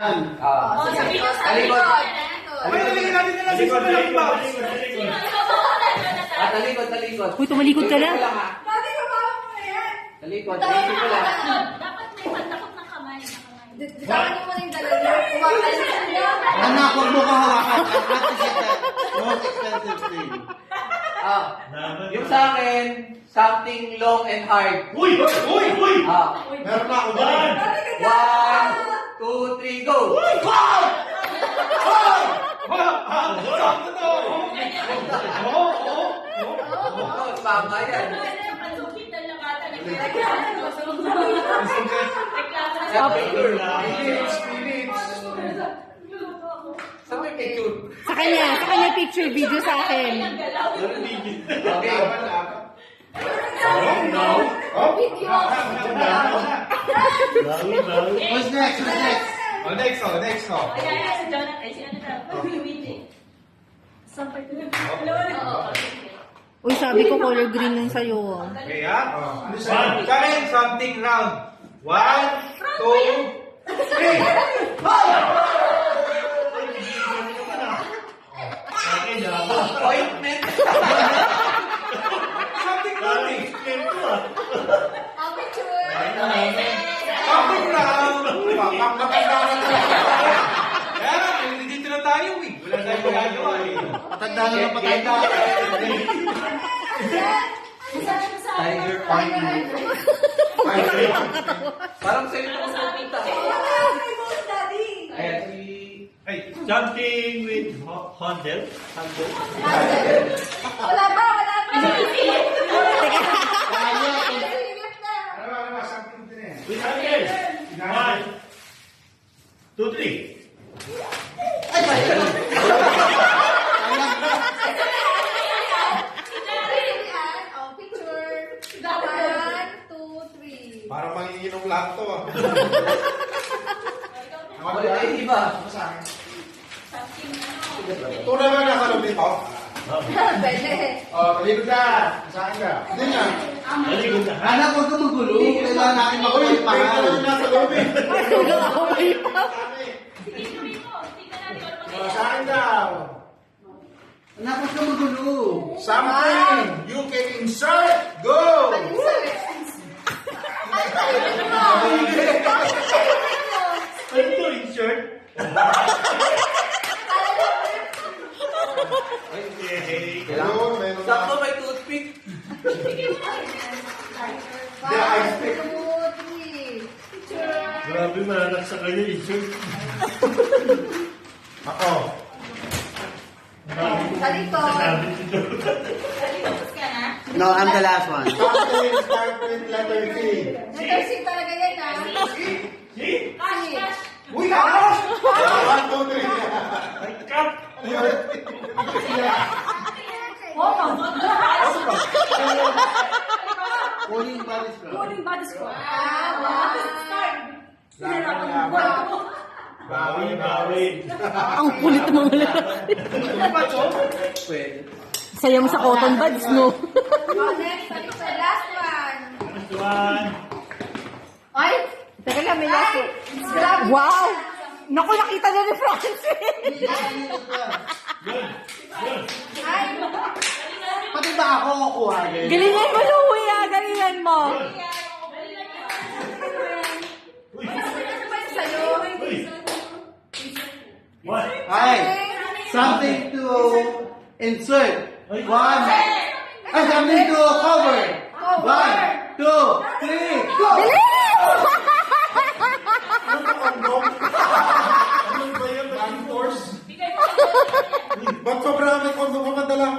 Sabi nyo sa likod. Lalagyan natin na lang sa lang ba? Talikod. Uy, tumalikod ka lang. Dati ka ba ako na yan? Talikod. Dapat may pantakot ng kamay. Dapat mo muna yung dalaga. Kumakain sa kanya. Anak, huwag mo ka hawakan. Most expensive thing. Yung sa akin, something long and hard. Uy! Meron na ako dyan. 1, 2, 3, go! Tama yan. Sa may picture. Sa kanya picture video sa akin. Okay. What's next? Next. Uy, sabi ko color green lang sa'yo. Okay, Karen, something round. 1, 2, 3. Appointment. Something round. Picture. Something round. Pagkakatawa na Kaya dito na tayo eh. Wala tayong magagawa eh. Patanda na lang patanda. Tiger party. Parang sa'yo na pupunta. Ayan, si... Something with handle. Wala pa. With handle. 1, 2, 3. Picture. 1, 2, 3. Parang manginginom lahat to ah. Wala tayo iba. Ito naman nasa loob nito. Pwede. Malikod ka. Saan ka? Hindi nga. Malikod na. Anak, huwag ka magulo. Kailangan natin makulit mahal. Ito nasa loob eh. Saan daw? Anak, huwag ka magulo. Something you can insert. Go! Ano to, insert? Ayun, meron na. Sakto may toothpick. Grabe, malanak sa kanya, insert. Ako. Salito. Sabi dito. No, I'm the last one. Something start with letter C. Letter C talaga yan ah. See? Uy, kaos! 1, 2, 3. Cut! Cooling body scrub. Bawi. Ang kulit ng mga lalaki. Pwede. Saya mo sa cotton buds, no? Next, last one. Last one. Ay! Teka lang, may last one. Grabe. Wow! Naku, nakita na ni Francis. Ay! Pati ba ako kukuha din? Galingan mo, Louie, ah. Galingan mo. Ano ba yung sa'yo? What? Ay, something to insert. Something to cover. 1, 2, 3, go! Ano ba yan? Ba't sobrang may kondo ka madala?